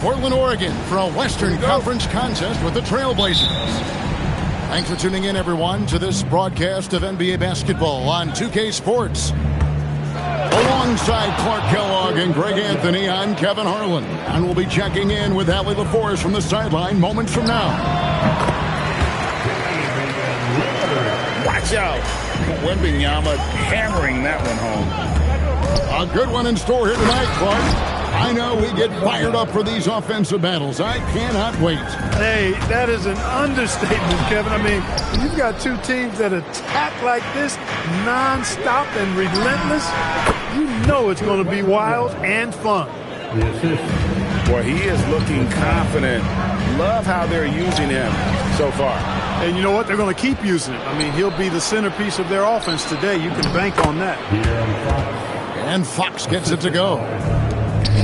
Portland, Oregon for a Western Conference contest with the Trailblazers. Thanks for tuning in, everyone, to this broadcast of NBA basketball on 2K Sports. Alongside Clark Kellogg and Greg Anthony, I'm Kevin Harlan, and we'll be checking in with Allie LaForce from the sideline moments from now. Watch out. Wembanyama hammering that one home. A good one in store here tonight, Clark. I know we get fired up for these offensive battles. I cannot wait. Hey, that is an understatement, Kevin. I mean, you've got two teams that attack like this, nonstop and relentless. You know it's going to be wild and fun. Boy, he is looking confident. Love how they're using him so far. And you know what? They're going to keep using him. I mean, he'll be the centerpiece of their offense today. You can bank on that. And Fox gets it to go.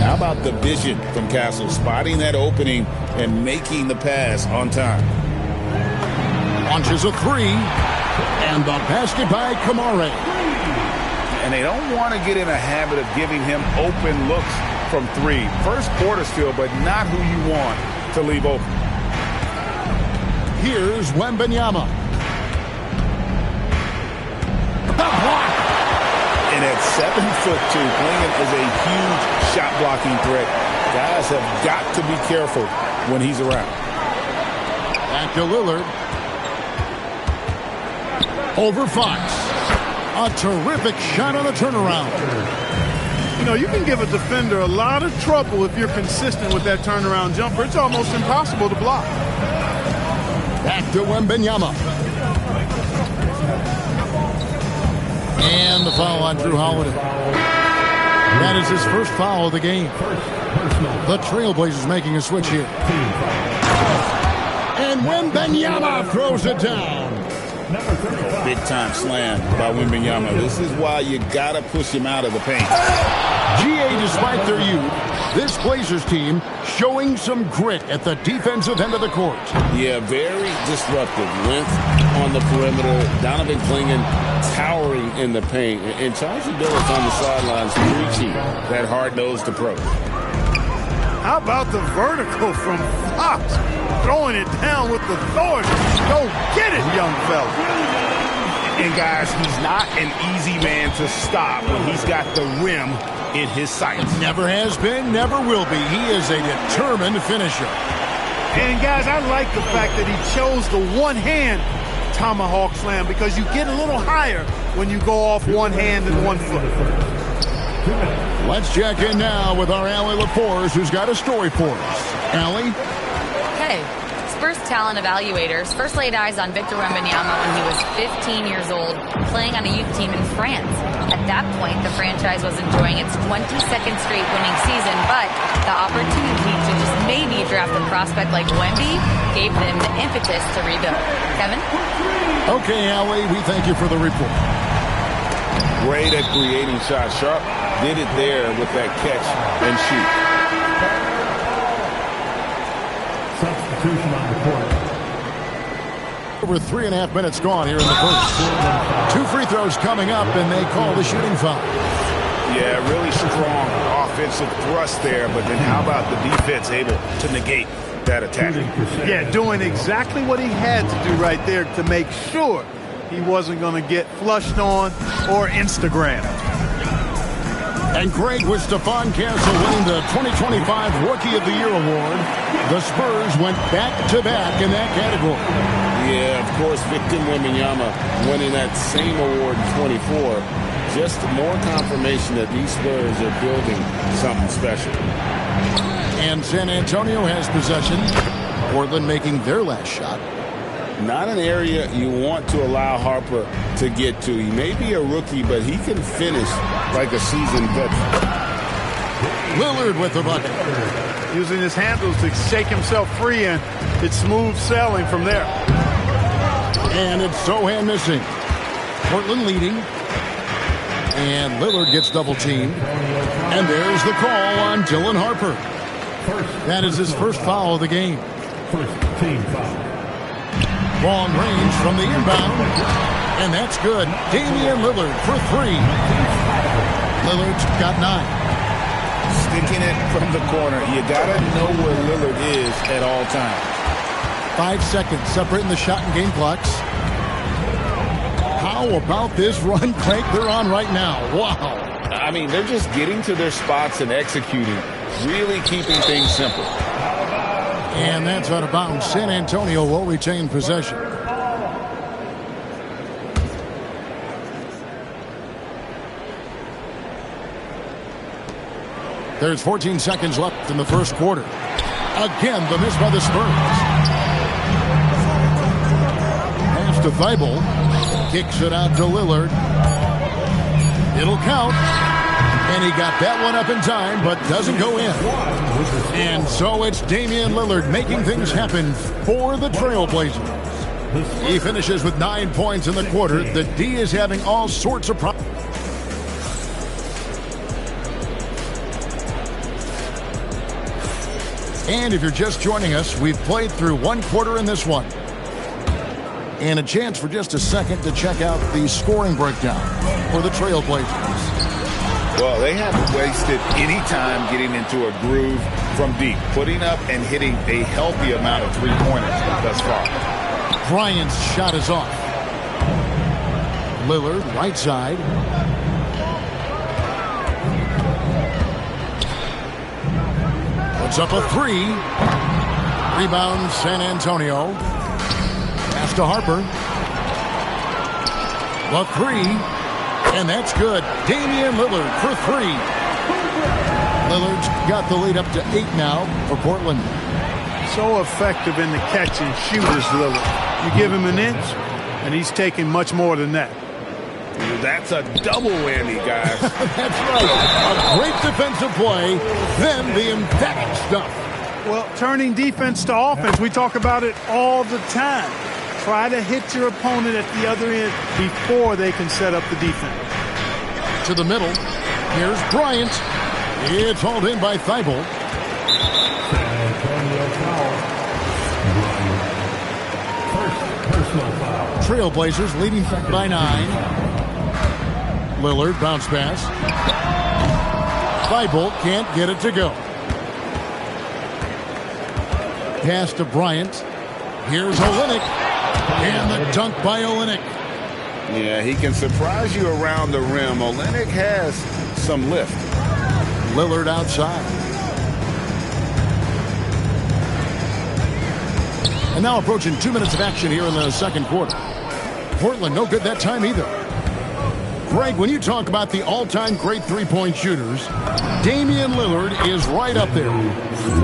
How about the vision from Castle, spotting that opening and making the pass on time? Launches a three, and the basket by Kamare. And they don't want to get in a habit of giving him open looks from three. First quarter still, but not who you want to leave open. Here's Wembanyama. And at 7'2", Klingon is a huge shot-blocking threat. Guys have got to be careful when he's around. Back to Lillard. Over Fox. A terrific shot on the turnaround. You know, you can give a defender a lot of trouble if you're consistent with that turnaround jumper. It's almost impossible to block. Back to Wembanyama. And the foul on Drew Holiday. That is his first foul of the game. The Trailblazers making a switch here. And Wembanyama throws it down. Big time slam by Wembanyama. This is why you got to push him out of the paint. GA, despite their youth, this Blazers team showing some grit at the defensive end of the court. Yeah, very disruptive. Length on the perimeter. Donovan Klingon towering in the paint. And Chauncey Billups on the sidelines preaching that hard-nosed approach. How about the vertical from Fox? Throwing it down with authority. Go get it, young fella. And guys, he's not an easy man to stop when he's got the rim in his sights. Never has been, never will be. He is a determined finisher. And guys, I like the fact that he chose the one-hand tomahawk slam because you get a little higher when you go off one hand and 1 foot. Let's check in now with our Allie LaForce, who's got a story for us. Allie? Hey, Spurs talent evaluators first laid eyes on Victor Wembanyama when he was 15 years old, playing on a youth team in France. At that point, the franchise was enjoying its 22nd straight winning season, but the opportunity to just maybe draft a prospect like Wemby gave them the impetus to rebuild. Kevin? Okay, Allie, we thank you for the report. Great at creating shots. Sharp did it there with that catch and shoot. Substitution on the court. Over 3.5 minutes gone here in the first. 2 free throws coming up, and they call the shooting foul. Yeah, really strong offensive thrust there, but then how about the defense able to negate that attack? Yeah, doing exactly what he had to do right there to make sure he wasn't going to get flushed on or Instagram. And Greg, with Stephon Castle winning the 2025 Rookie of the Year award, the Spurs went back-to-back in that category. Yeah, of course, Victor Wembanyama winning that same award in 24. Just more confirmation that these Spurs are building something special. And San Antonio has possession. Portland making their last shot. Not an area you want to allow Harper to get to. He may be a rookie, but he can finish like a seasoned veteran. Lillard with the bucket. Using his handles to shake himself free, and it's smooth sailing from there. And it's Sohan missing. Portland leading. And Lillard gets double-teamed. And there's the call on Dylan Harper. That is his first foul of the game. First team foul. Long range from the inbound. And that's good. Damian Lillard for 3. Lillard's got 9. picking it from the corner. You got to know where Lillard is at all times. 5 seconds separating the shot and game clocks. How about this run crank they're on right now? Wow. I mean, they're just getting to their spots and executing, really keeping things simple. And that's out of bounds. San Antonio will retain possession. There's 14 seconds left in the first quarter. Again, the miss by the Spurs. Pass to Thibault. Kicks it out to Lillard. It'll count. And he got that one up in time, but doesn't go in. And so it's Damian Lillard making things happen for the Trailblazers. He finishes with 9 points in the quarter. The D is having all sorts of problems. And if you're just joining us, we've played through one quarter in this one. And a chance for just a second to check out the scoring breakdown for the Trailblazers. Well, they haven't wasted any time getting into a groove from deep, putting up and hitting a healthy amount of three-pointers thus far. Bryant's shot is off. Lillard, right side. Puts up a three. Rebound, San Antonio. Pass to Harper. The three. And that's good. Damian Lillard for three. Lillard's got the lead up to 8 now for Portland. So effective in the catch and shoot is Lillard. You give him an inch, and he's taking much more than that. That's a double whammy, guys. That's right. A great defensive play, then the emphatic stuff. Well, turning defense to offense, we talk about it all the time. Try to hit your opponent at the other end before they can set up the defense. To the middle. Here's Bryant. It's hauled in by Thibault. San Antonio foul. First personal foul. Trailblazers leading by 9. Lillard bounce pass. Thibault can't get it to go. Pass to Bryant. Here's Olynyk. And the dunk by Olynyk. Yeah, he can surprise you around the rim. Olynyk has some lift. Lillard outside. And now approaching 2 minutes of action here in the second quarter. Portland no good that time either. Greg, when you talk about the all-time great three-point shooters, Damian Lillard is right up there.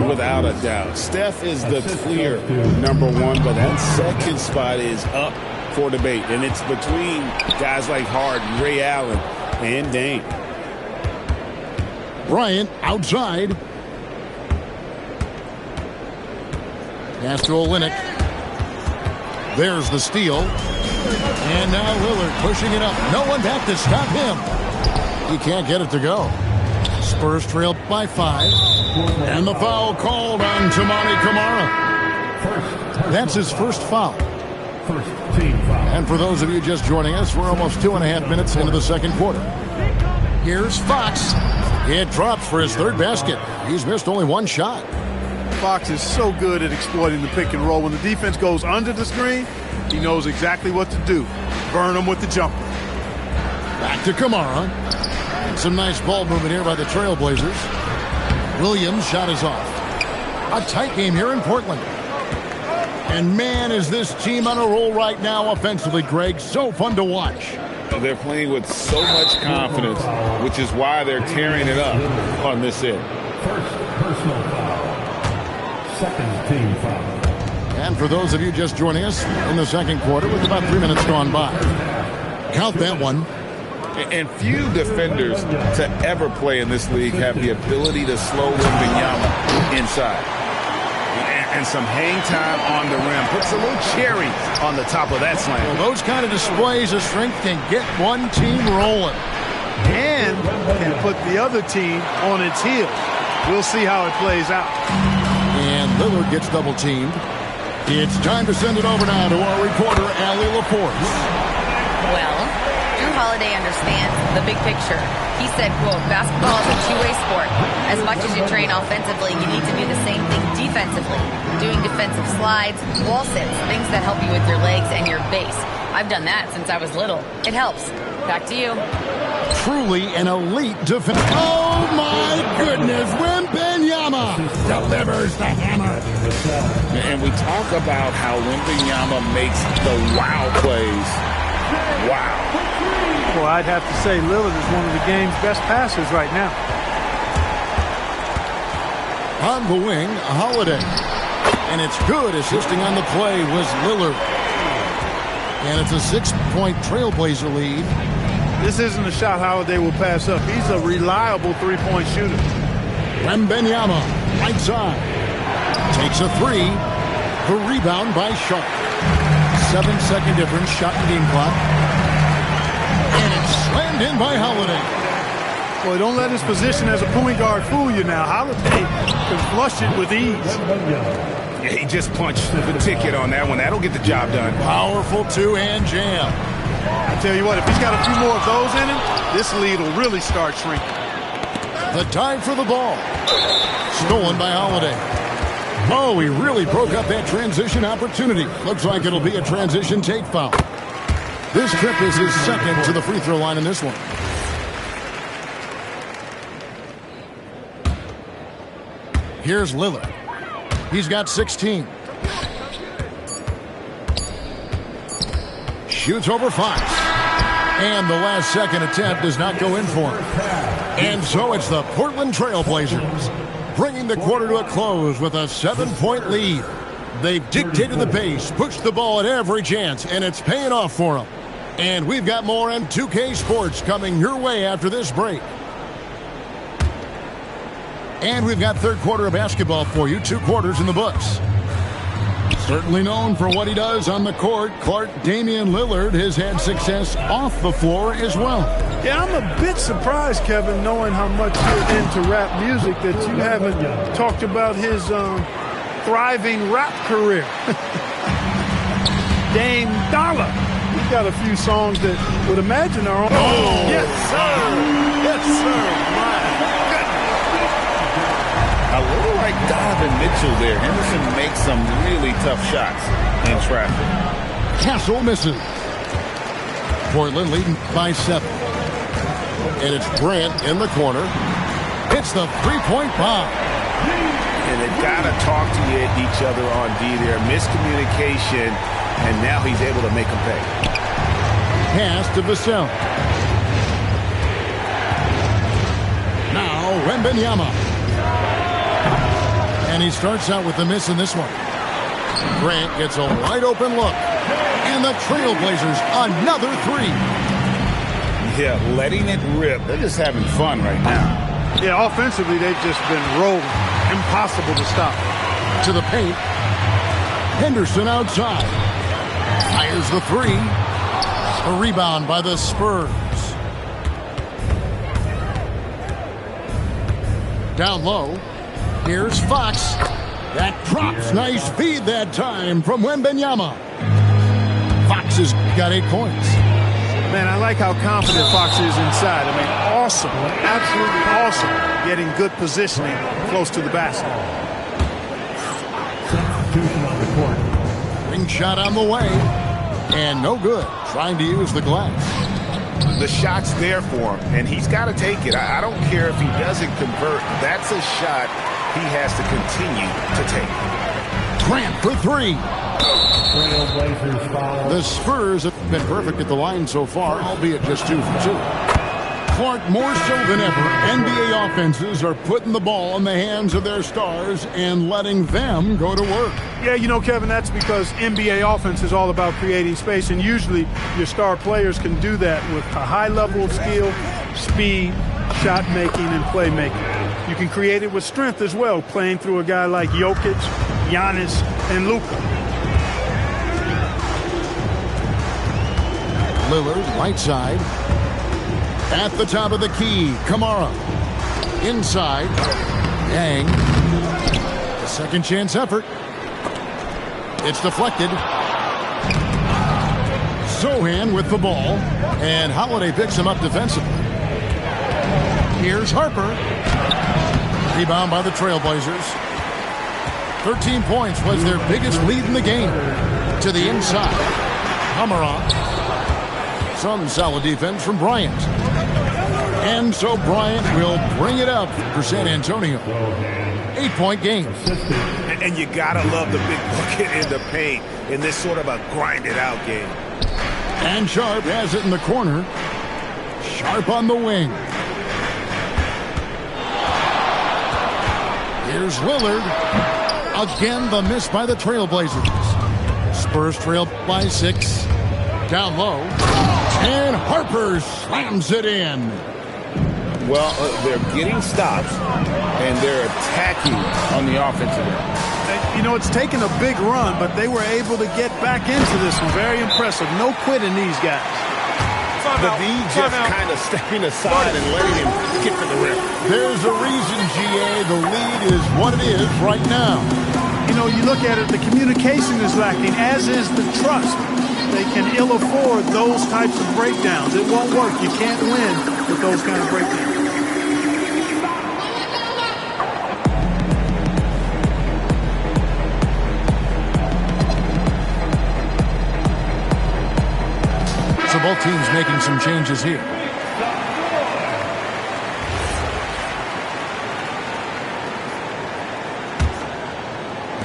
Without a doubt. Steph is the clear #1, but that second spot is up for debate. And it's between guys like Harden, Ray Allen, and Dame. Bryant outside. Pass to Olynyk. There's the steal. And now Lillard pushing it up. No one back to stop him. He can't get it to go. Spurs trail by 5. And the foul called on Toumani Camara. That's his first foul. First team foul. And for those of you just joining us, we're almost 2.5 minutes into the second quarter. Here's Fox. It drops for his third basket. He's missed only one shot. Fox is so good at exploiting the pick and roll. When the defense goes under the screen, he knows exactly what to do. Burn them with the jumper. Back to Camara. And some nice ball movement here by the Trailblazers. Williams' shot is off. A tight game here in Portland. And man, is this team on a roll right now offensively, Greg. So fun to watch. They're playing with so much confidence, which is why they're tearing it up on this end. First personal foul. Second team foul. And for those of you just joining us in the second quarter with about 3 minutes gone by. Count that one. And few defenders to ever play in this league have the ability to slow Wembanyama inside. And some hang time on the rim. Puts a little cherry on the top of that slam. Well, those kind of displays of strength can get one team rolling. And can put the other team on its heels. We'll see how it plays out. And Lillard gets double teamed. It's time to send it over now to our reporter, Allie LaForce. Well, Drew Holiday understands the big picture. He said, quote, basketball is a two-way sport. As much as you train offensively, you need to do the same thing defensively. Doing defensive slides, wall sits, things that help you with your legs and your base. I've done that since I was little. It helps. Back to you. Truly an elite defense. Oh, my goodness. Wembanyama delivers the hammer. And we talk about how Wembanyama makes the wow plays. Wow. Well, I'd have to say Lillard is one of the game's best passers right now. On the wing, Holiday. And it's good. Assisting on the play was Lillard. And it's a 6-point Trailblazer lead. This isn't a shot Holiday will pass up. He's a reliable three-point shooter. Wembanyama, right side. Takes a three. The rebound by Sharp. 7-second difference, shot and game clock. And it's slammed in by Holiday. Boy, don't let his position as a point guard fool you now. Holiday can flush it with ease. Yeah, he just punched the ticket on that one. That'll get the job done. Powerful two-hand jam. I tell you what, if he's got a few more of those in him, this lead will really start shrinking. The time for the ball. Stolen by Holiday. Oh, he really broke up that transition opportunity. Looks like it'll be a transition take foul. This trip is his second to the free throw line in this one. Here's Lillard. He's got 16. Shoots over Fox. And the last second attempt does not go in for him. And so it's the Portland Trailblazers bringing the quarter to a close with a 7-point lead. They've dictated the pace, pushed the ball at every chance, and it's paying off for them. And we've got more on 2K Sports coming your way after this break. And we've got third quarter of basketball for you, 2 quarters in the books. Certainly known for what he does on the court, Clark Damian Lillard has had success off the floor as well. Yeah, I'm a bit surprised, Kevin, knowing how much you're into rap music, that you haven't talked about his thriving rap career. Dame Dollar. He's got a few songs that would imagine are on. Oh, yes, sir. Yes, sir. A little like Donovan Mitchell there. Henderson makes some really tough shots in traffic. Castle misses. Portland leading by 7. And it's Grant in the corner. It's the three-point bomb. And they've got to talk to each other on D there. Miscommunication, and now he's able to make them pay. Pass to Vassell. Now Wembanyama. And he starts out with the miss in this one. Grant gets a wide open look. And the Trailblazers, another 3. Yeah, letting it rip. They're just having fun right now. Yeah, offensively, they've just been rolling. Impossible to stop. To the paint. Henderson outside. Fires the 3. A rebound by the Spurs. Down low. Here's Fox. That drops. Nice feed that time from Wembanyama. Fox has got 8 points. Man, I like how confident Fox is inside. I mean, awesome. Absolutely awesome. Getting good positioning close to the basket. Substitution on the court. Ring shot on the way. And no good. Trying to use the glass. The shot's there for him, and he's got to take it. I don't care if he doesn't convert. That's a shot he has to continue to take. Grant for 3. Trailblazers foul. The Spurs have been perfect at the line so far, albeit just 2 for 2. Clark, more so than ever, NBA offenses are putting the ball in the hands of their stars and letting them go to work. Yeah, you know, Kevin, that's because NBA offense is all about creating space, and usually your star players can do that with a high level of skill, speed, shot making, and playmaking. You can create it with strength as well, playing through a guy like Jokic, Giannis, and Luka. Lillard, right side. At the top of the key, Kamara. Inside, Yang. A second chance effort. It's deflected. Sochan with the ball, and Holiday picks him up defensively. Here's Harper. Rebound by the Trailblazers. 13 points was their biggest lead in the game. To the inside. Hammeroff. Some solid defense from Bryant. And so Bryant will bring it up for San Antonio. 8-point game. And you gotta love the big bucket in the paint in this sort of a grinded-out game. And Sharp has it in the corner. Sharp on the wing. Here's Lillard. Again, the miss by the Trailblazers. Spurs trail by 6. Down low. And Harper slams it in. Well, they're getting stops, and they're attacking on the offensive end. You know, it's taken a big run, but they were able to get back into this one. Very impressive. No quitting these guys. The D just kind of stepping aside and letting him get to the rim. There's a reason, GA, the lead is what it is right now. You know, you look at it, the communication is lacking, as is the trust. They can ill afford those types of breakdowns. It won't work. You can't win with those kind of breakdowns. So both teams making some changes here.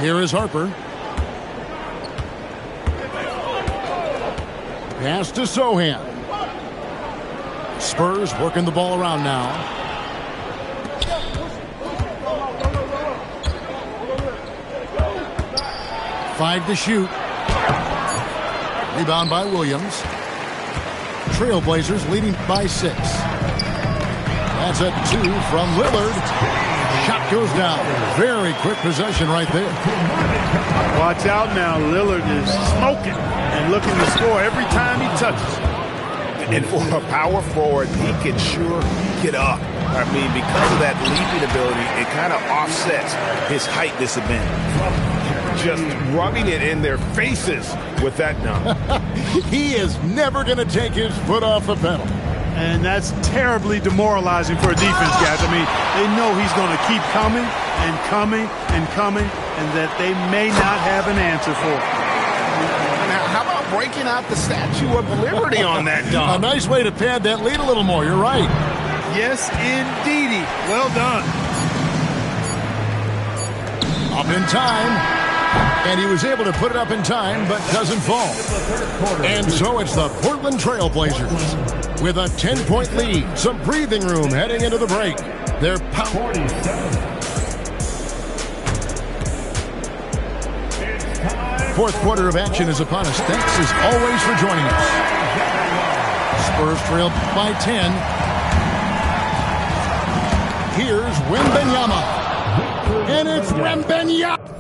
Here is Harper. Pass to Sochan. Spurs working the ball around now. Five to shoot. Rebound by Williams. Trailblazers leading by 6. That's a 2 from Lillard. Shot goes down. Very quick possession right there. Watch out now. Lillard is smoking and looking to score every time he touches. And for a power forward, he can sure get up. I mean, because of that leaping ability, it kind of offsets his height disadvantage. Just rubbing it in their faces with that dunk. He is never going to take his foot off the pedal. And that's terribly demoralizing for a defense, guys. I mean, they know he's going to keep coming and coming and coming, and that they may not have an answer for it. Now, how about breaking out the Statue of Liberty on that dunk? A nice way to pad that lead a little more. You're right. Yes, indeedy. Well done. Up in time. And he was able to put it up in time, but doesn't fall. And so it's the Portland Trailblazers with a 10-point lead. Some breathing room heading into the break. They're power. Fourth quarter of action is upon us. Thanks as always for joining us. Spurs trail by 10. Here's Wembanyama. And it's Wembanyama.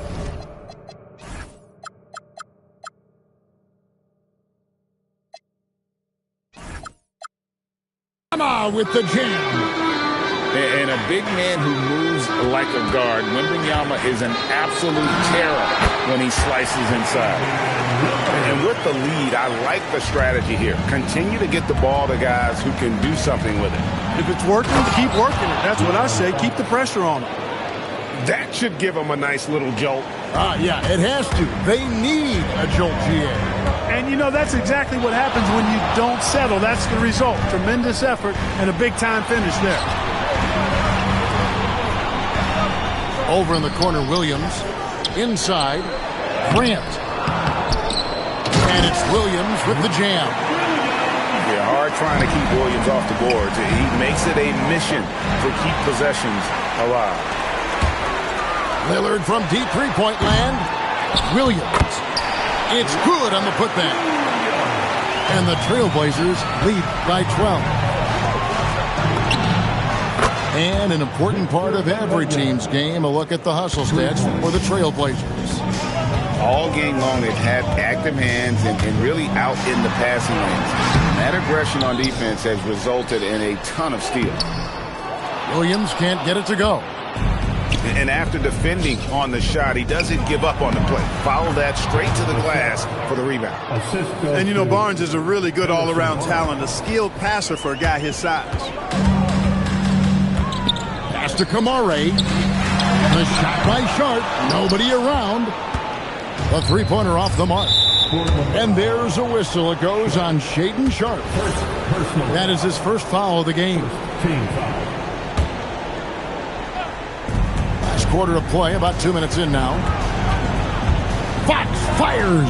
With the jam. And a big man who moves like a guard, Wembanyama is an absolute terror when he slices inside. And with the lead, I like the strategy here. Continue to get the ball to guys who can do something with it. If it's working, keep working it. That's what I say. Keep the pressure on them. That should give them a nice little jolt. Yeah, it has to. They need a jolt, GA. And, you know, that's exactly what happens when you don't settle. That's the result. Tremendous effort and a big-time finish there. Over in the corner, Williams. Inside, Grant. And it's Williams with the jam. Yeah, hard trying to keep Williams off the boards. He makes it a mission to keep possessions alive. Lillard from deep three-point land. Williams. It's good on the putback. And the Trailblazers lead by 12. And an important part of every team's game, a look at the hustle stats for the Trailblazers. All game long, they've had active hands and really out in the passing lanes. That aggression on defense has resulted in a ton of steals. Williams can't get it to go. And after defending on the shot, he doesn't give up on the play. Follow that straight to the glass for the rebound. And, you know, Barnes is a really good all-around talent, a skilled passer for a guy his size. Pass to Kamare. The shot by Sharp. Nobody around. The three-pointer off the mark. And there's a whistle. It goes on Shaedon Sharpe. That is his first foul of the game. Last quarter of play, about 2 minutes in now. Fox fires.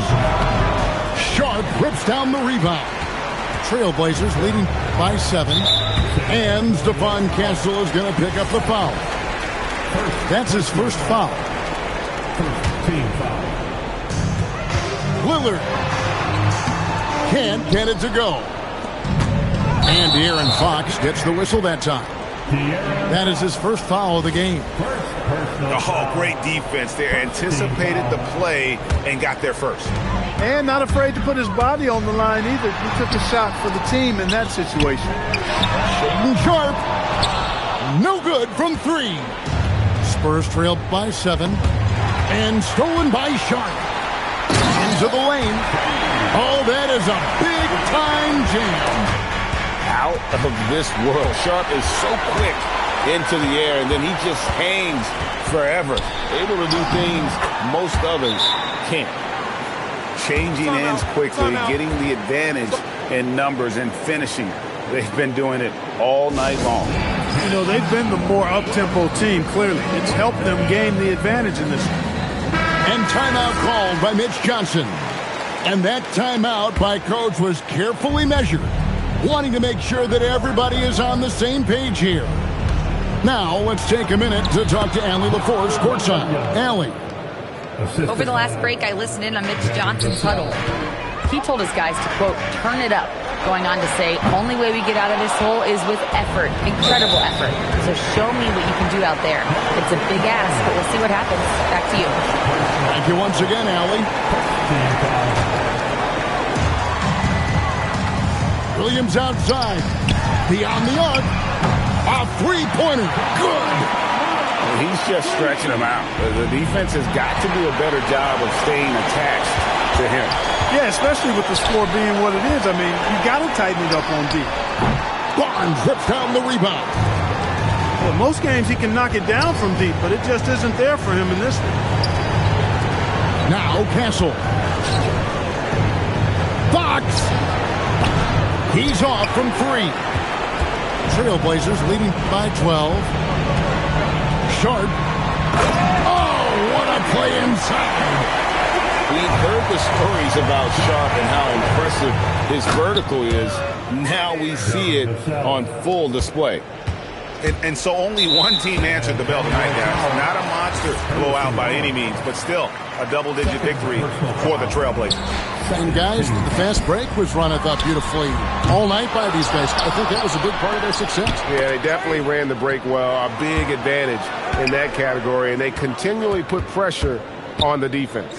Sharpe rips down the rebound. Trailblazers leading by 7. And Stephon Castle is going to pick up the foul. That's his first foul. Team foul. Lillard can't get it to go. And De'Aaron Fox gets the whistle that time. That is his first foul of the game. Oh, great defense there. Anticipated the play and got there first. And not afraid to put his body on the line either. He took a shot for the team in that situation. Shaedon Sharpe, no good from 3. Spurs trailed by 7. And stolen by Sharpe. Into the lane. Oh, that is a big-time jam. Out of this world. Sharpe is so quick into the air, and then he just hangs forever. Able to do things most others can't. Changing ends quickly, getting the advantage in numbers and finishing. They've been doing it all night long. You know, they've been the more up-tempo team, clearly. It's helped them gain the advantage in this one. And timeout called by Mitch Johnson. And that timeout by Coach was carefully measured, wanting to make sure that everybody is on the same page here. Now, let's take a minute to talk to Allie LaForce courtside. Allie. Over the last break, I listened in on Mitch Johnson's huddle. He told his guys to, quote, turn it up, going on to say, only way we get out of this hole is with effort, incredible effort. So show me what you can do out there. It's a big ask, but we'll see what happens. Back to you. Thank you once again, Allie. Williams outside. Beyond the arc. A three-pointer. Good. He's just stretching them out. The defense has got to do a better job of staying attached to him. Yeah, especially with the score being what it is. I mean, you got to tighten it up on D. Barnes rips down the rebound. Well, most games he can knock it down from deep, but it just isn't there for him in this one. Now Castle. Fox. He's off from 3. Trailblazers leading by 12. Sharpe. Oh, what a play inside. We've heard the stories about Sharpe and how impressive his vertical is. Now we see it on full display. And so only one team answered the bell tonight, guys. Not a monster blowout by any means, but still a double-digit victory for the Trailblazers. And guys, the fast break was run, I thought, beautifully all night by these guys. I think that was a big part of their success. Yeah, they definitely ran the break well. A big advantage in that category, and they continually put pressure on the defense.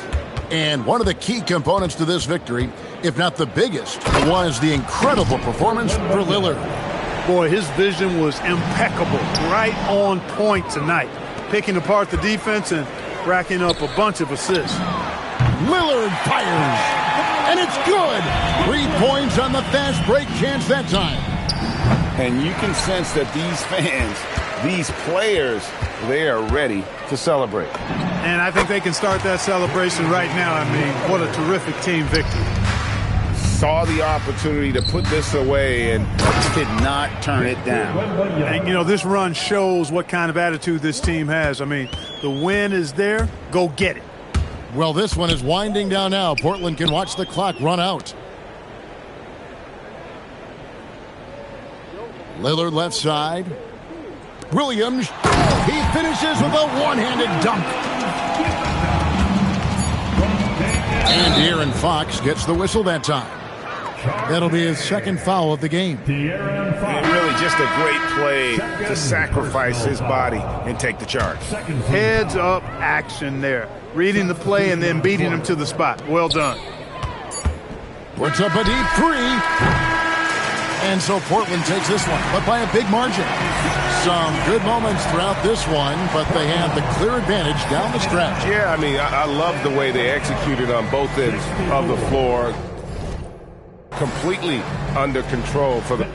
And one of the key components to this victory, if not the biggest, was the incredible performance for Lillard. Boy, his vision was impeccable, right on point tonight, picking apart the defense and racking up a bunch of assists. Lillard fires, and it's good. 3 points on the fast break chance that time. And you can sense that these fans, these players, they are ready to celebrate. And I think they can start that celebration right now. I mean, what a terrific team victory. Saw the opportunity to put this away and did not turn it down. And, you know, this run shows what kind of attitude this team has. I mean, the win is there. Go get it. Well, this one is winding down now. Portland can watch the clock run out. Lillard left side. Williams, he finishes with a one-handed dunk. And De'Aaron Fox gets the whistle that time. That'll be his second foul of the game. Really just a great play to sacrifice his body and take the charge. Heads up action there. Reading the play and then beating him to the spot. Well done. Puts up a deep 3. And so Portland takes this one, but by a big margin. Some good moments throughout this one, but they have the clear advantage down the stretch. Yeah, I mean, I love the way they executed on both ends of the floor. Completely under control for the...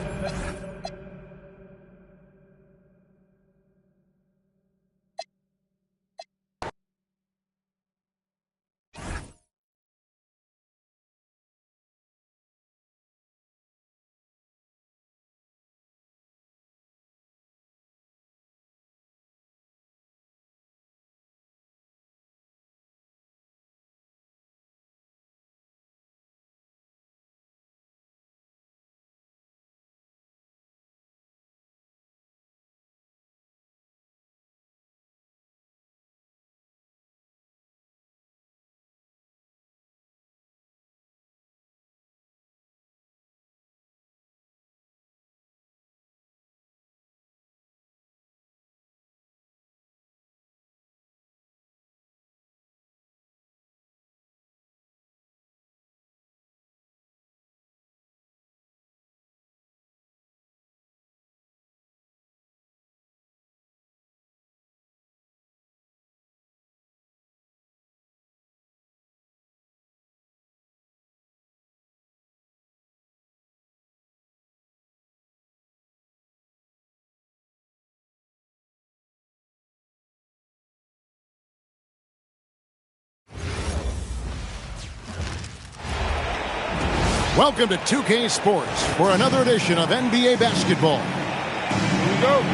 Welcome to 2K Sports for another edition of NBA basketball.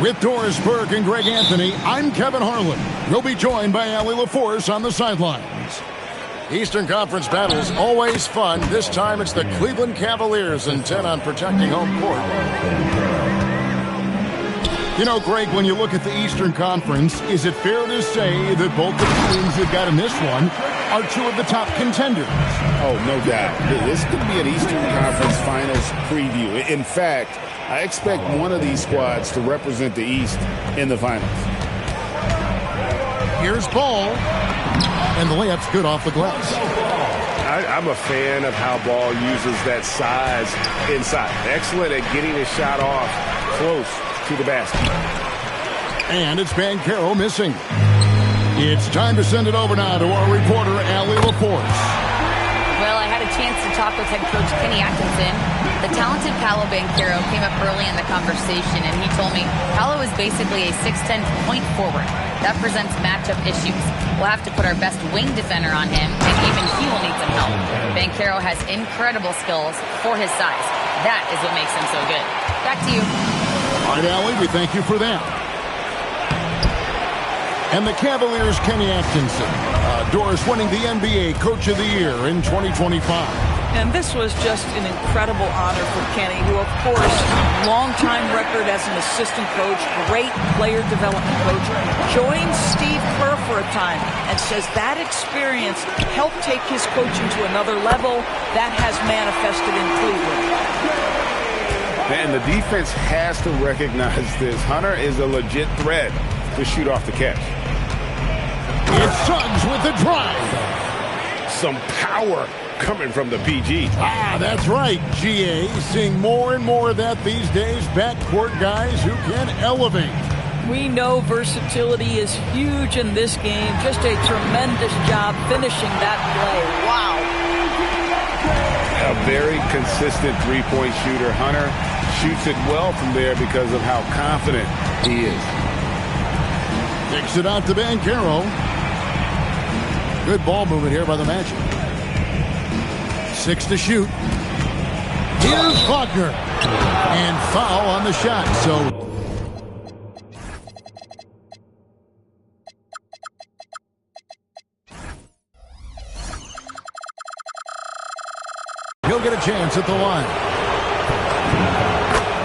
With Doris Burke and Greg Anthony, I'm Kevin Harlan. We'll be joined by Allie LaForce on the sidelines. Eastern Conference battles always fun. This time it's the Cleveland Cavaliers intent on protecting home court. You know, Greg, when you look at the Eastern Conference, is it fair to say that both the teams that got in this one are two of the top contenders? Oh, no doubt. This could be an Eastern Conference Finals preview. In fact, I expect one of these squads to represent the East in the finals. Here's Ball, and the layup's good off the glass. I'm a fan of how Ball uses that size inside. Excellent at getting his shot off close to the basket. And it's Banchero missing. It's time to send it over now to our reporter, Allie LaForce. Well, I had a chance to talk with head coach Kenny Atkinson. The talented Paolo Banchero came up early in the conversation, and he told me Paolo is basically a 6'10" point forward. That presents matchup issues. We'll have to put our best wing defender on him, and even he will need some help. Banchero has incredible skills for his size. That is what makes him so good. Back to you. All right, Allie, we thank you for that. And the Cavaliers' Kenny Atkinson. Doris winning the NBA Coach of the Year in 2025. And this was just an incredible honor for Kenny, who, of course, long-time record as an assistant coach, great player development coach, joined Steve Kerr for a time and says that experience helped take his coaching to another level. That has manifested in Cleveland. And the defense has to recognize this. Hunter is a legit threat to shoot off the catch. It's Suggs with the drive. Some power coming from the PG. That's right, GA. Seeing more and more of that these days. Backcourt guys who can elevate. We know versatility is huge in this game. Just a tremendous job finishing that play. Wow. A very consistent three-point shooter. Hunter shoots it well from there because of how confident he is. Kicks it out to Banchero. Good ball movement here by the Magic. 6 to shoot. Here's Wagner. And foul on the shot. So he'll get a chance at the line.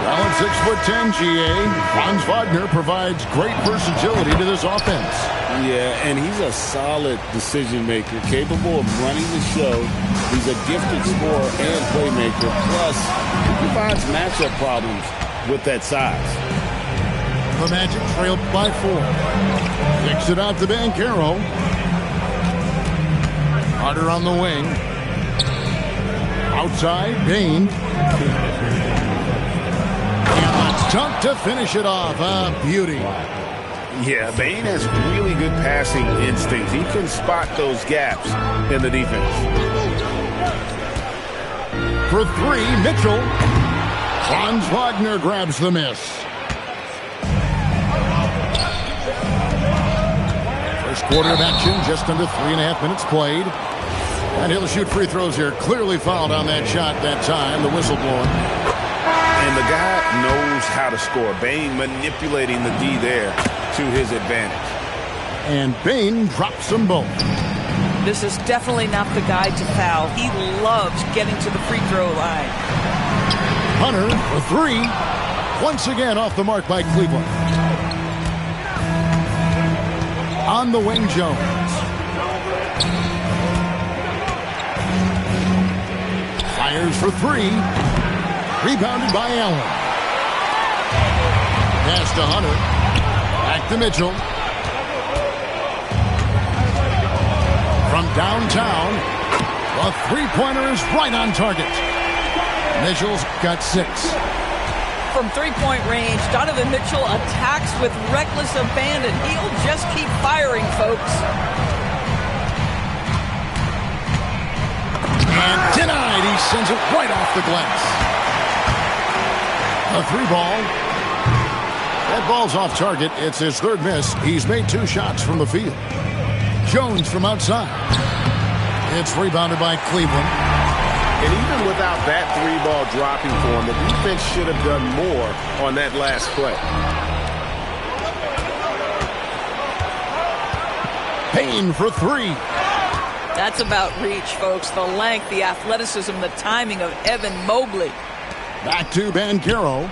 Well, at 6'10", GA, Franz Wagner provides great versatility to this offense. Yeah, and he's a solid decision maker, capable of running the show. He's a gifted scorer and playmaker. Plus, he provides matchup problems with that size. The Magic trailed by 4. Kicks it out to Banchero. Carter on the wing. Outside, Bain. And a dunk to finish it off. A beauty. Yeah, Bane has really good passing instincts. He can spot those gaps in the defense. For three, Mitchell. Franz Wagner grabs the miss. First quarter of action, just under 3.5 minutes played. And he'll shoot free throws here. Clearly fouled on that shot that time, the whistle blowing. And the guy knows how to score. Bane manipulating the D there to his advantage. And Bane drops them both. This is definitely not the guy to foul. He loves getting to the free throw line. Hunter for three. Once again off the mark by Cleveland. On the wing, Jones. Fires for three. Rebounded by Allen. Pass to Hunter. Back to Mitchell. From downtown, the three-pointer is right on target. Mitchell's got 6. From three-point range, Donovan Mitchell attacks with reckless abandon. He'll just keep firing, folks. And denied. He sends it right off the glass. A 3-ball. That ball's off target. It's his third miss. He's made 2 shots from the field. Jones from outside. It's rebounded by Cleveland. And even without that 3-ball dropping for him, the defense should have done more on that last play. Payne for 3. That's about reach, folks. The length, the athleticism, the timing of Evan Mobley. Back to Banchero.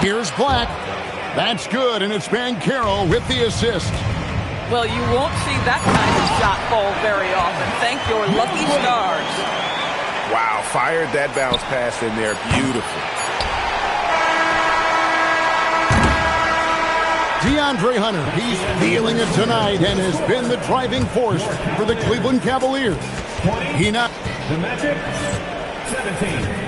Here's Black. That's good, and it's Banchero with the assist. Well, you won't see that kind of shot fall very often. Thank your lucky stars. Wow, fired that bounce pass in there. Beautiful. DeAndre Hunter, he's feeling it tonight and has been the driving force for the Cleveland Cavaliers. He not... The Magic, 17.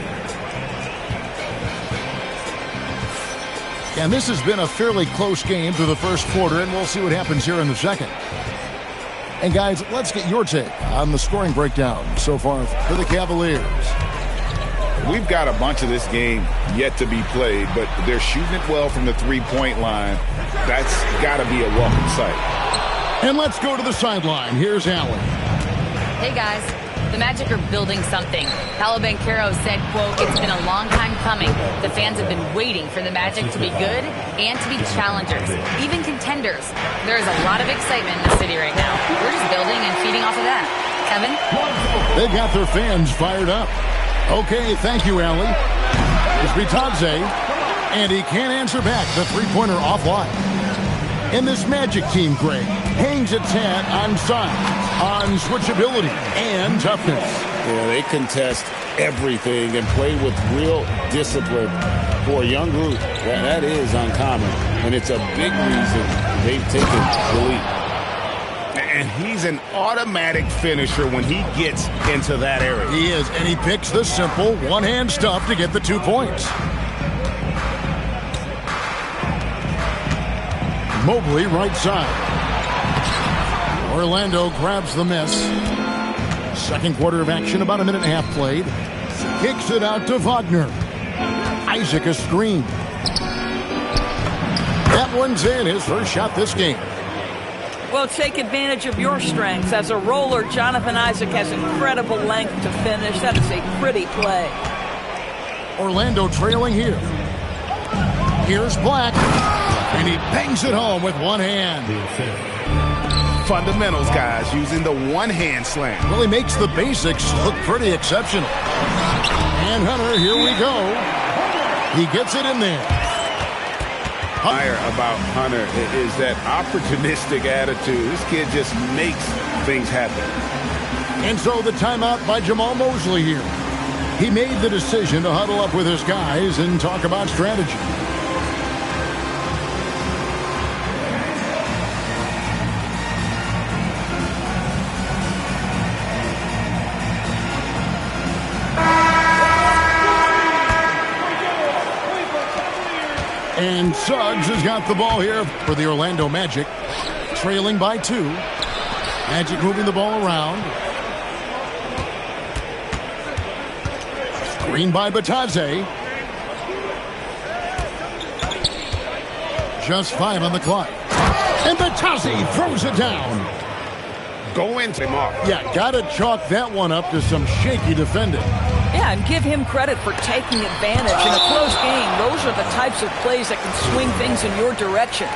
And this has been a fairly close game through the first quarter, and we'll see what happens here in the second. And guys, let's get your take on the scoring breakdown so far for the Cavaliers. We've got a bunch of this game yet to be played, but they're shooting it well from the three-point line. That's got to be a welcome sight. And let's go to the sideline. Here's Allen. Hey, guys. The Magic are building something. Paolo Banchero said, quote, "It's been a long time coming. The fans have been waiting for the Magic to be good and to be challengers, even contenders. There is a lot of excitement in the city right now. We're just building and feeding off of that." Kevin? They've got their fans fired up. Okay, thank you, Allie. It's Bitadze, and he can't answer back. The three-pointer offline. And this Magic team, Greg, hangs its hat on size, on switchability, and toughness. Yeah, they contest everything and play with real discipline. For a young group, that is uncommon, and it's a big reason they've taken the lead. And he's an automatic finisher when he gets into that area. He is, and he picks the simple one-hand stuff to get the 2 points. Mobley right side. Orlando grabs the miss. Second quarter of action, about a minute and a half played. Kicks it out to Wagner. Isaac a screen. That one's in, his first shot this game. Well, take advantage of your strengths. As a roller, Jonathan Isaac has incredible length to finish. That is a pretty play. Orlando trailing here. Here's Black. And he bangs it home with one hand. Fundamentals, guys, using the one-hand slam. Well, he makes the basics look pretty exceptional. And Hunter, here we go. He gets it in there. Higher about Hunter is that opportunistic attitude. This kid just makes things happen. And so the timeout by Jamal Mosley here. He made the decision to huddle up with his guys and talk about strategy. And Suggs has got the ball here for the Orlando Magic, trailing by 2. Magic moving the ball around. Screen by Batadze. Just 5 on the clock. And Batadze throws it down. Go into him off. Yeah, got to chalk that one up to some shaky defending. Yeah, and give him credit for taking advantage. In a close game, those are the types of plays that can swing things in your direction.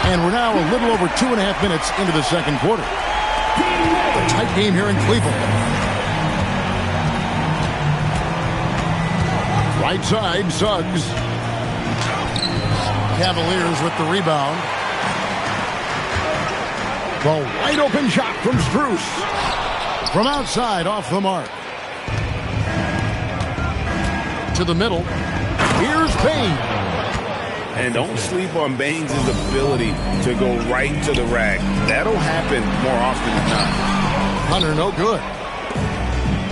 And we're now a little over 2.5 minutes into the second quarter. A tight game here in Cleveland. Right side, Suggs. Cavaliers with the rebound. The wide open shot from Strus. From outside, off the mark. To the middle. Here's Bane. And don't sleep on Baines' ability to go right to the rack. That'll happen more often than not. Hunter, no good.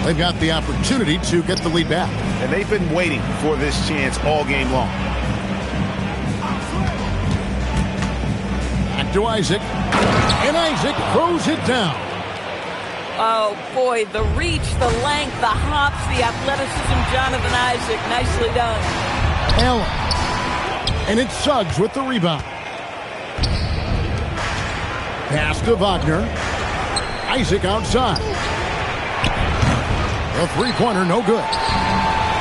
They've got the opportunity to get the lead back. And they've been waiting for this chance all game long. Back to Isaac. And Isaac throws it down. Oh, boy, the reach, the length, the hops, the athleticism, Jonathan Isaac. Nicely done. Allen. And it's Suggs with the rebound. Pass to Wagner. Isaac outside. The three-pointer, no good.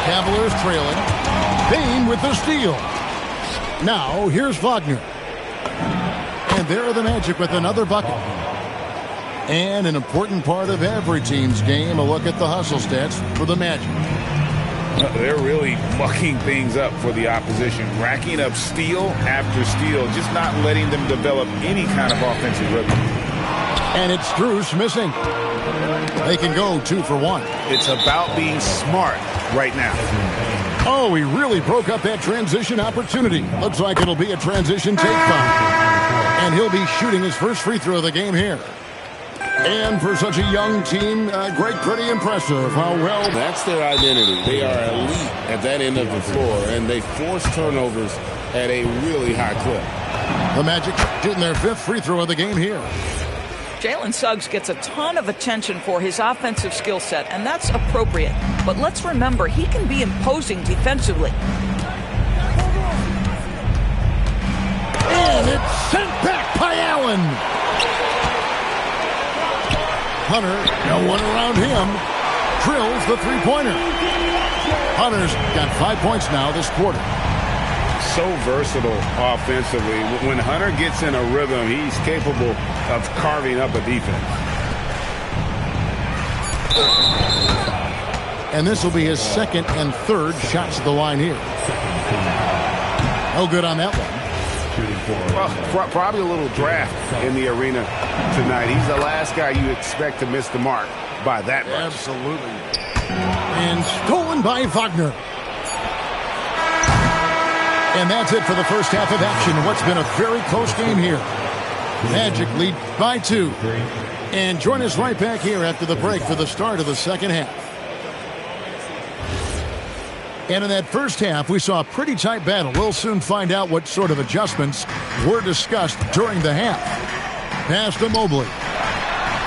Cavaliers trailing. Bane with the steal. Now, here's Wagner. And there are the Magic with another bucket. And an important part of every team's game, a look at the hustle stats for the Magic. They're really mucking things up for the opposition, racking up steal after steal, just not letting them develop any kind of offensive rhythm. And it's Strus missing. They can go 2 for 1. It's about being smart right now. Oh, he really broke up that transition opportunity. Looks like it'll be a transition take foul. And he'll be shooting his first free throw of the game here. And for such a young team, pretty impressive how well. That's their identity. They are elite at that end of the floor, and they force turnovers at a really high clip. The Magic getting their 5th free throw of the game here. Jalen Suggs gets a ton of attention for his offensive skill set, and that's appropriate. But let's remember, he can be imposing defensively. And it's sent back by Allen. Hunter, no one around him. Drills the three-pointer. Hunter's got 5 points now this quarter. So versatile offensively. When Hunter gets in a rhythm, he's capable of carving up a defense. And this will be his 2nd and 3rd shots at the line here. No good on that one. Well, probably a little draft in the arena tonight. He's the last guy you expect to miss the mark by that much. Absolutely. And stolen by Wagner. And that's it for the first half of action. What's been a very close game here. Magic lead by 2. And join us right back here after the break for the start of the second half. And in that first half, we saw a pretty tight battle. We'll soon find out what sort of adjustments were discussed during the half. Pass to Mobley.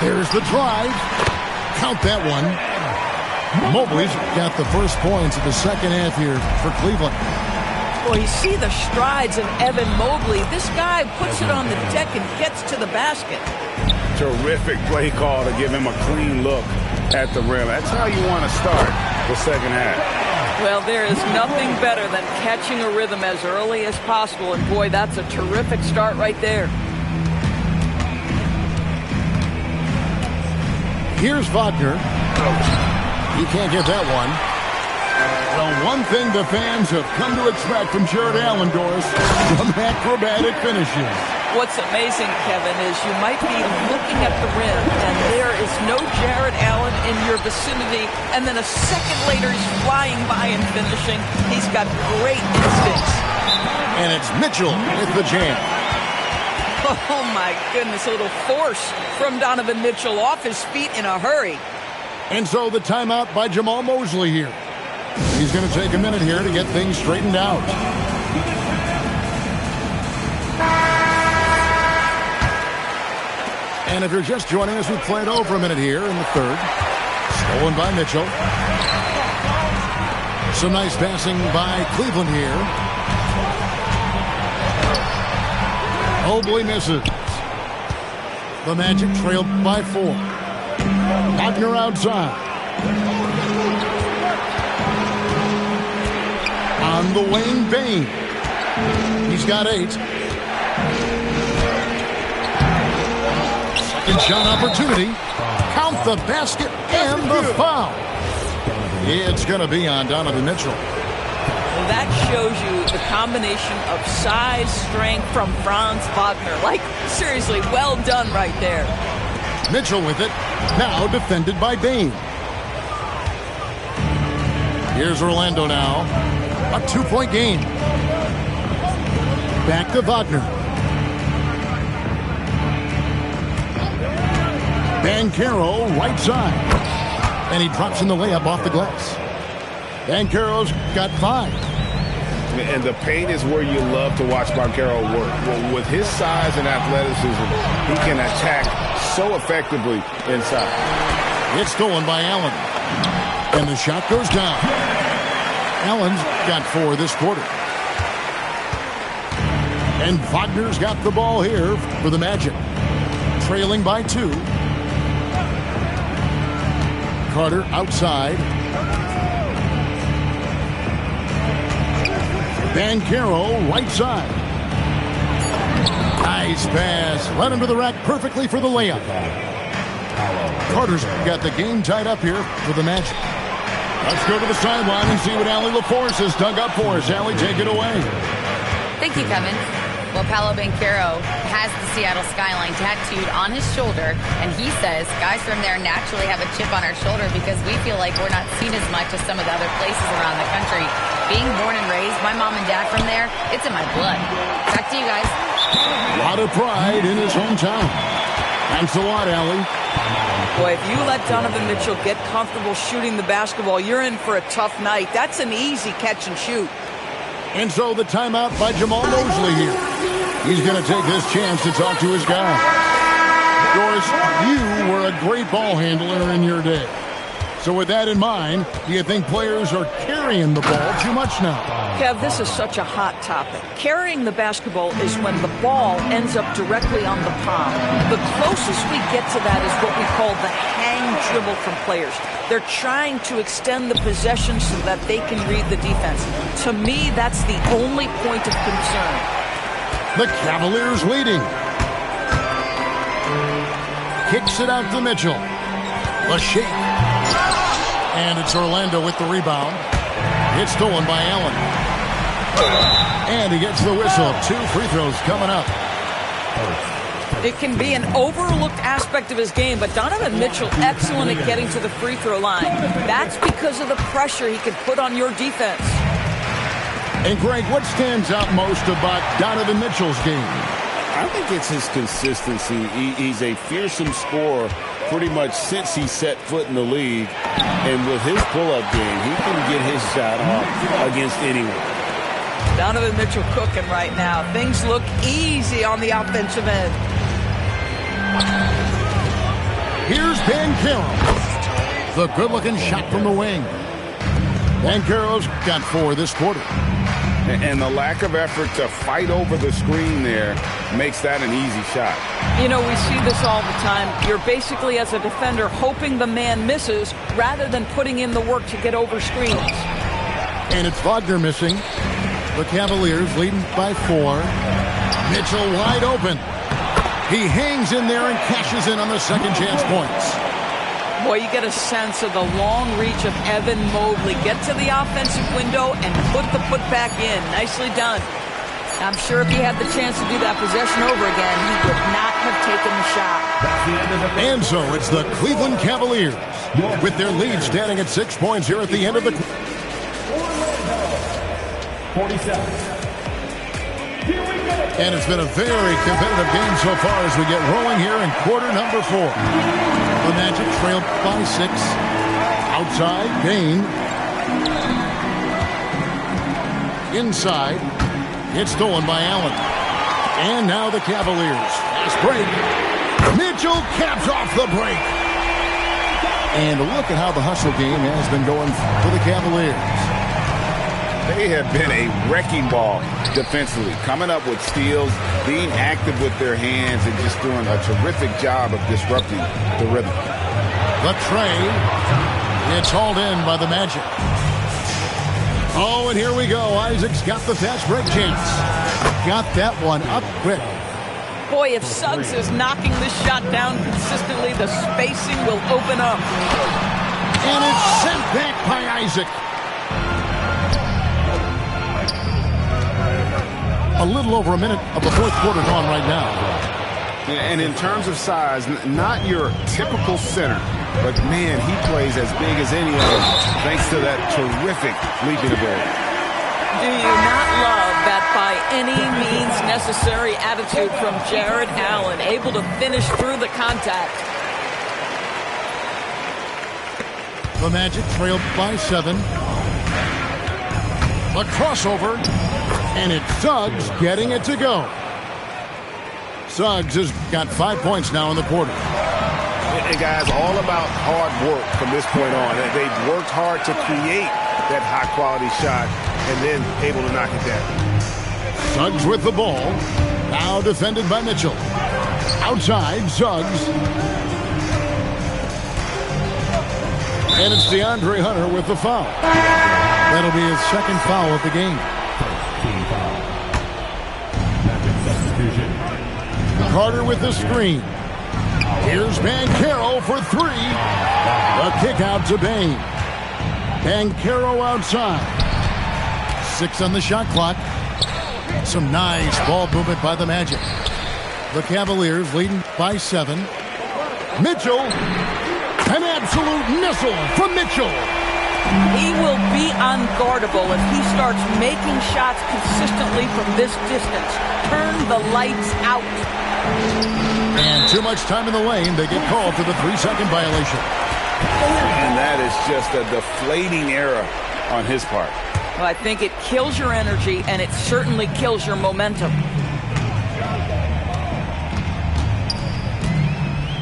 There's the drive. Count that one. Mobley's got the first points of the second half here for Cleveland. Well, you see the strides of Evan Mobley. This guy puts it on the deck and gets to the basket. Terrific play call to give him a clean look at the rim. That's how you want to start the second half. Well, there is nothing better than catching a rhythm as early as possible. And, boy, that's a terrific start right there. Here's Wagner. You can't get that one. The one thing the fans have come to expect from Jared Allen, Doris, from acrobatic finishes. What's amazing, Kevin, is you might be looking at the rim, and there is no Jared Allen in your vicinity, and then a second later he's flying by and finishing. He's got great instincts. And it's Mitchell with the jam. Oh, my goodness, a little force from Donovan Mitchell off his feet in a hurry. And so the timeout by Jamal Mosley here. He's going to take a minute here to get things straightened out. And if you're just joining us, we've played over a minute here in the third. Stolen by Mitchell. Some nice passing by Cleveland here. Mobley misses. The Magic trailed by 4. Wagner outside. On the wing, Bane. He's got 8. Second shot opportunity. Count the basket and the foul. It's going to be on Donovan Mitchell. Well, that shows you the combination of size, strength from Franz Wagner. Like, seriously, well done right there. Mitchell with it. Now defended by Bane. Here's Orlando now. A 2-point game. Back to Wagner. Banchero right side. And he drops in the layup off the glass. Banchero's got 5. And the paint is where you love to watch Banchero work. Well, with his size and athleticism, he can attack so effectively inside. It's stolen by Allen. And the shot goes down. Allen's got 4 this quarter. And Wagner's got the ball here for the Magic. Trailing by 2. Carter outside. Banchero right side. Nice pass. Led him to the rack perfectly for the layup. Carter's got the game tied up here for the Magic. Let's go to the sideline and see what Allie LaForce has dug up for us. Allie, take it away. Thank you, Kevin. Well, Paolo Banchero has the Seattle skyline tattooed on his shoulder, and he says guys from there naturally have a chip on our shoulder because we feel like we're not seen as much as some of the other places around the country. Being born and raised, my mom and dad from there, it's in my blood. Back to you guys. A lot of pride in his hometown. Thanks a lot, Allie. Boy, if you let Donovan Mitchell get comfortable shooting the basketball, you're in for a tough night. That's an easy catch and shoot. And so the timeout by Jamal Mosley here. He's going to take this chance to talk to his guy. Doris, you were a great ball handler in your day. So with that in mind, do you think players are carrying the ball too much now? Kev, this is such a hot topic. Carrying the basketball is when the ball ends up directly on the palm. The closest we get to that is what we call the hang dribble from players. They're trying to extend the possession so that they can read the defense. To me, that's the only point of concern. The Cavaliers leading. Kicks it out to Mitchell. A shake. And it's Orlando with the rebound. It's stolen by Allen. And he gets the whistle. 2 free throws coming up. It can be an overlooked aspect of his game, but Donovan Mitchell excellent at getting to the free throw line. That's because of the pressure he can put on your defense. And Greg, what stands out most about Donovan Mitchell's game? I think it's his consistency. He's a fearsome scorer pretty much since he set foot in the league. And with his pull-up game, he can get his shot off against anyone. Donovan Mitchell cooking right now. Things look easy on the offensive end. Here's Banchero. The good-looking shot from the wing. Banchero's got 4 this quarter. And the lack of effort to fight over the screen there makes that an easy shot. You know, we see this all the time. You're basically, as a defender, hoping the man misses rather than putting in the work to get over screens. And it's Wagner missing. The Cavaliers leading by 4. Mitchell wide open. He hangs in there and cashes in on the second chance points. Boy, you get a sense of the long reach of Evan Mobley. Get to the offensive window and put the putback in. Nicely done. I'm sure if he had the chance to do that possession over again, he would not have taken the shot. And so it's the Cleveland Cavaliers with their lead standing at 6 points here at the end of the 47. And it's been a very competitive game so far as we get rolling here in quarter number 4. The Magic trailed by 6. Outside, Bane. Inside. It's stolen by Allen. And now the Cavaliers. Fast break. Mitchell caps off the break. And look at how the hustle game has been going for the Cavaliers. They have been a wrecking ball defensively, coming up with steals, being active with their hands, and just doing a terrific job of disrupting the rhythm. The tray. It's hauled in by the Magic. Oh, and here we go. Isaac's got the fast break chance. Got that one up quick. Boy, if Suggs is knocking this shot down consistently, the spacing will open up. And it's sent back by Isaac. A little over a minute of the fourth quarter gone right now. And in terms of size, not your typical center, but man, he plays as big as any other thanks to that terrific leaping ability. Do you not love that by any means necessary attitude from Jared Allen, able to finish through the contact? The Magic trailed by 7. The crossover, and it's Suggs getting it to go. Suggs has got 5 points now in the quarter. And guys, all about hard work from this point on. They've worked hard to create that high-quality shot and then able to knock it down. Suggs with the ball. Now defended by Mitchell. Outside, Suggs. And it's DeAndre Hunter with the foul. That'll be his second foul of the game. Carter with the screen. Here's Banchero for 3. The kick out to Bane. Banchero outside. 6 on the shot clock. Some nice ball movement by the Magic. The Cavaliers leading by 7. Mitchell. An absolute missile from Mitchell. He will be unguardable if he starts making shots consistently from this distance. Turn the lights out. And too much time in the lane. They get called for the 3-second violation. And that is just a deflating error on his part. Well, I think it kills your energy, and it certainly kills your momentum.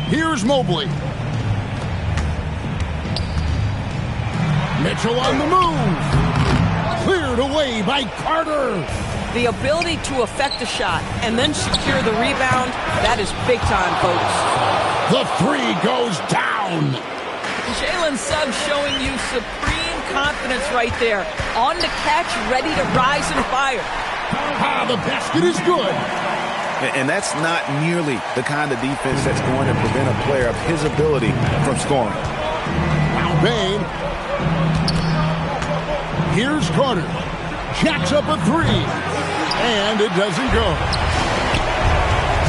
Here's Mobley. Mitchell on the move. Cleared away by Carter. The ability to affect a shot and then secure the rebound, that is big time, folks. The 3 goes down. Jalen Suggs showing you supreme confidence right there. On the catch, ready to rise and fire. The basket is good. And that's not nearly the kind of defense that's going to prevent a player of his ability from scoring. Now Bane. Here's Carter. Jacks up a 3. And it doesn't go.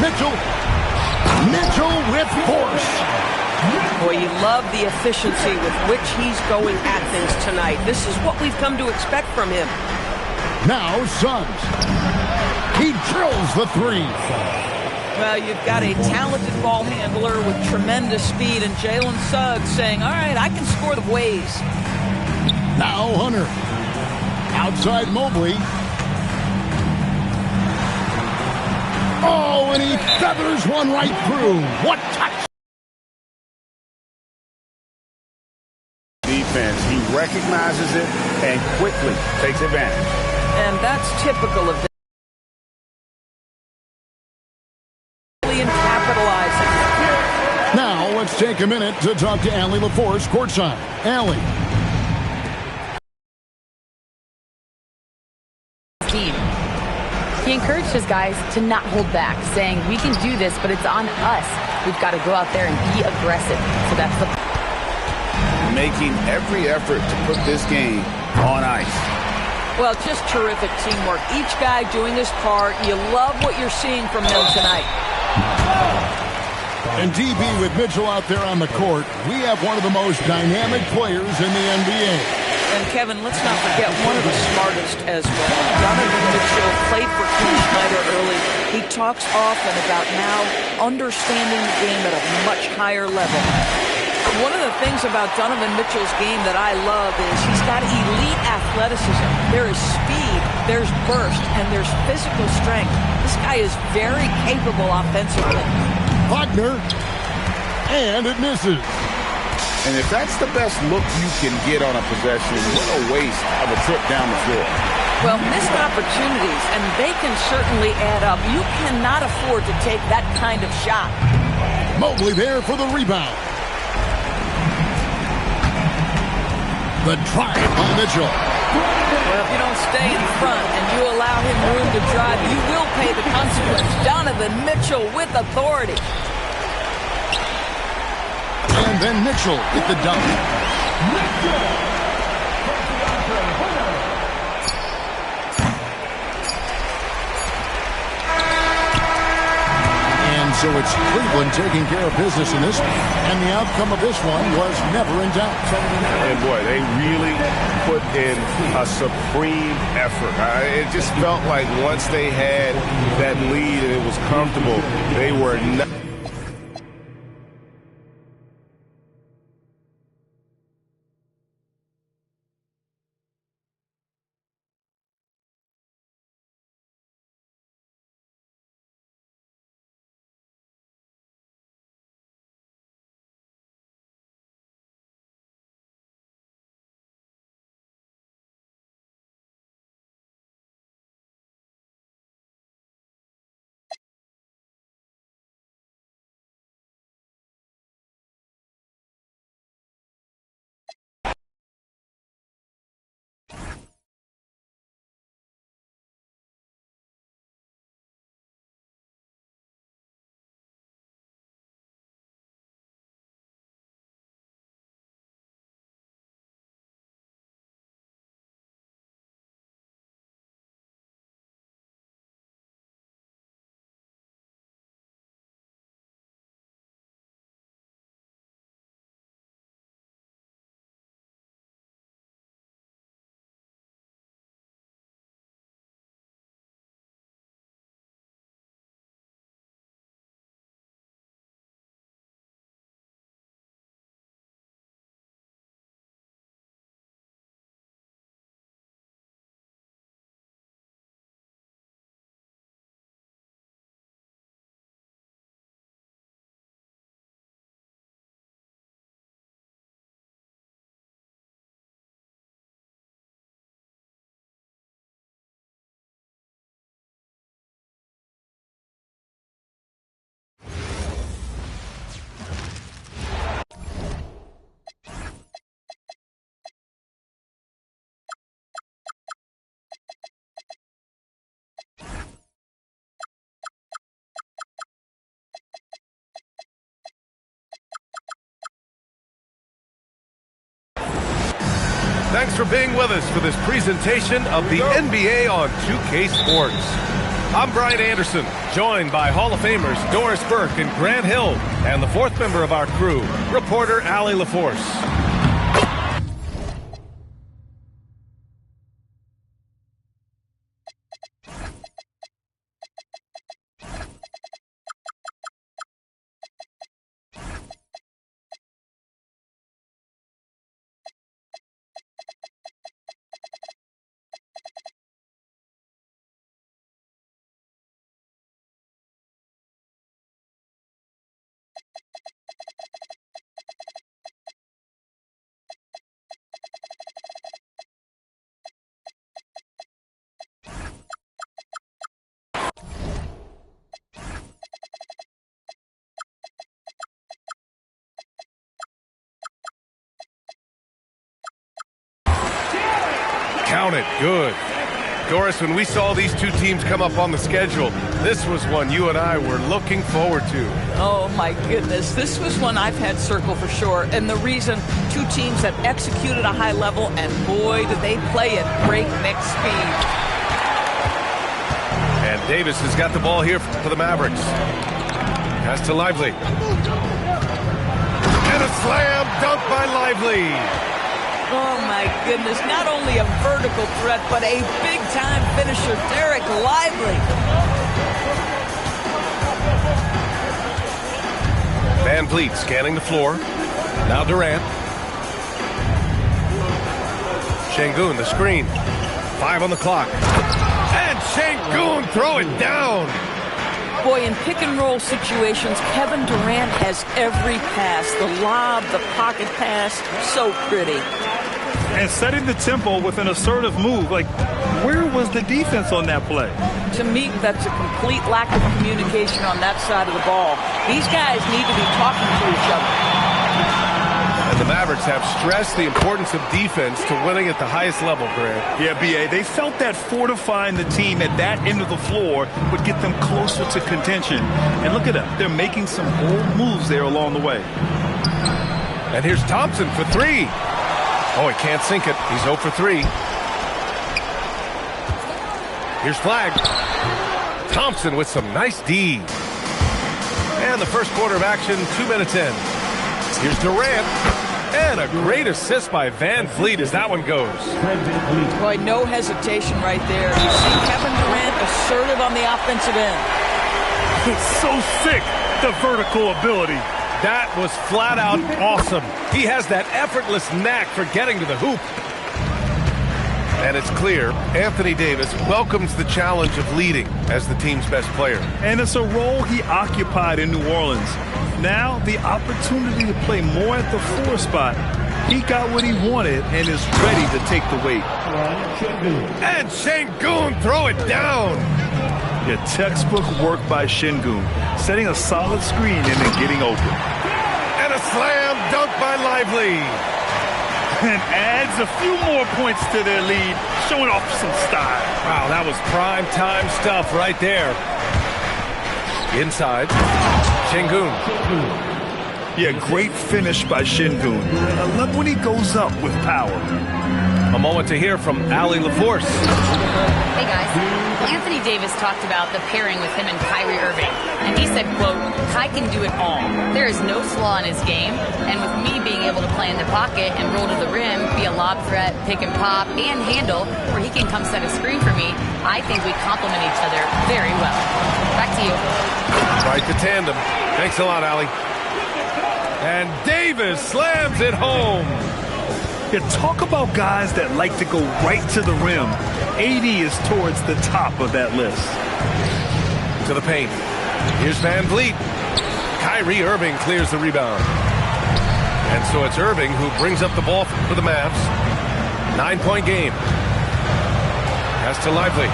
Mitchell. Mitchell with force. Boy, you love the efficiency with which he's going at things tonight. This is what we've come to expect from him. Now Suggs. He drills the 3. Well, you've got a talented ball handler with tremendous speed, and Jalen Suggs saying, all right, I can score the ways. Now Hunter. Outside Mobley. Oh, and he feathers one right through. What touch! Defense, he recognizes it and quickly takes advantage. And that's typical of them. Capitalizing. Now let's take a minute to talk to Allie LaForce courtside. Allie. Team. He encouraged his guys to not hold back, saying, we can do this, but it's on us. We've got to go out there and be aggressive. So that's the... Making every effort to put this game on ice. Well, just terrific teamwork. Each guy doing his part. You love what you're seeing from them tonight. And DB with Mitchell out there on the court, we have one of the most dynamic players in the NBA. And Kevin, let's not forget one of the smartest as well. Donovan Mitchell played for Quinn Snyder early. He talks often about now understanding the game at a much higher level. One of the things about Donovan Mitchell's game that I love is he's got elite athleticism. There is speed, There's burst and there's physical strength. This guy is very capable offensively. Wagner, and it misses. And if that's the best look you can get on a possession, what a waste of a trip down the floor. Well, missed opportunities, and they can certainly add up. You cannot afford to take that kind of shot. Mobley there for the rebound. The drive by Mitchell. Well, if you don't stay in front and you allow him room to drive, you will pay the consequence. Donovan Mitchell with authority. And then Mitchell with the dunk. And so it's Cleveland taking care of business in this one. And the outcome of this one was never in doubt. And boy, they really put in a supreme effort. It just felt like once they had that lead and it was comfortable, they were not. Thanks for being with us for this presentation of the NBA on 2K Sports. I'm Brian Anderson, joined by Hall of Famers Doris Burke and Grant Hill, and the fourth member of our crew, reporter Allie LaForce. Count it. Good. Doris, when we saw these two teams come up on the schedule, this was one you and I were looking forward to. Oh, my goodness. This was one I've had circle for sure. And the reason, two teams that executed a high level, and boy, did they play at breakneck speed. And Davis has got the ball here for the Mavericks. Pass to Lively. And a slam dunk by Lively. Oh, my goodness. Not only a vertical threat, but a big-time finisher, Dereck Lively. Van Vliet scanning the floor. Now Durant. Şengün, the screen. 5 on the clock. Sengun, throw it down. Boy, in pick-and-roll situations, Kevin Durant has every pass. The lob, the pocket pass, so pretty. And setting the tempo with an assertive move. Like, where was the defense on that play? To me, that's a complete lack of communication on that side of the ball. These guys need to be talking to each other. And the Mavericks have stressed the importance of defense to winning at the highest level, Grant. Yeah, B.A., they felt that fortifying the team at that end of the floor would get them closer to contention. And look at them. They're making some bold moves there along the way. And here's Thompson for three. Oh, he can't sink it. He's 0 for 3. Here's Flagg. Thompson with some nice D. And the first quarter of action, 2 minutes in. Here's Durant. And a great assist by Van Vliet as that one goes. Boy, no hesitation right there. You see Kevin Durant assertive on the offensive end. It's so sick, the vertical ability. That was flat out awesome. He has that effortless knack for getting to the hoop. And it's clear Anthony Davis welcomes the challenge of leading as the team's best player. And it's a role he occupied in New Orleans. Now the opportunity to play more at the 4 spot. He got what he wanted and is ready to take the weight. And Sengun, throw it down. Yeah, textbook work by Sengun, setting a solid screen and then getting open. And a slam dunk by Lively. And adds a few more points to their lead, showing off some style. Wow, that was prime time stuff right there. Inside, Sengun. Yeah, great finish by Sengun. I love when he goes up with power. A moment to hear from Allie LaForce. Hey guys, well, Anthony Davis talked about the pairing with him and Kyrie Irving, and he said, quote, "Kai can do it all. There is no flaw in his game, and with me being able to play in the pocket and roll to the rim, be a lob threat, pick and pop, and handle, where he can come set a screen for me, I think we complement each other very well." Back to you. Right to tandem. Thanks a lot, Allie. And Davis slams it home. Yeah, talk about guys that like to go right to the rim. AD is towards the top of that list. To the paint. Here's Van Vliet. Kyrie Irving clears the rebound. And so it's Irving who brings up the ball for the Mavs. 9-point game. Pass to Lively.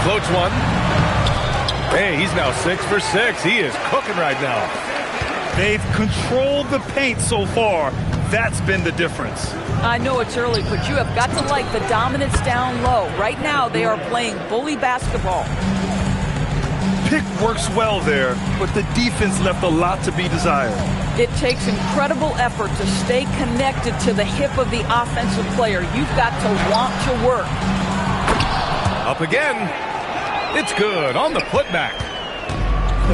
Floats one. Hey, he's now 6 for 6. He is cooking right now. They've controlled the paint so far. That's been the difference. I know it's early, but you have got to like the dominance down low. Right now, they are playing bully basketball. Pick works well there, but the defense left a lot to be desired. It takes incredible effort to stay connected to the hip of the offensive player. You've got to want to work. Up again. It's good on the putback.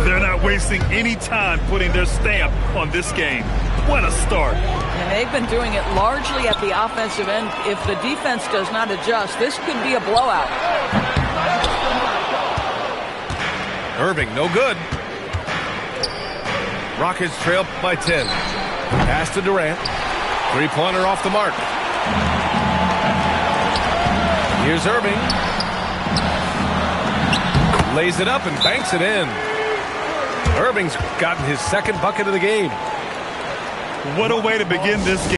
They're not wasting any time putting their stamp on this game. What a start. And they've been doing it largely at the offensive end. If the defense does not adjust, this could be a blowout. Irving, no good. Rockets trail by 10. Pass to Durant. Three-pointer off the mark. Here's Irving. Lays it up and banks it in. Irving's gotten his second bucket of the game. What a way to begin this game.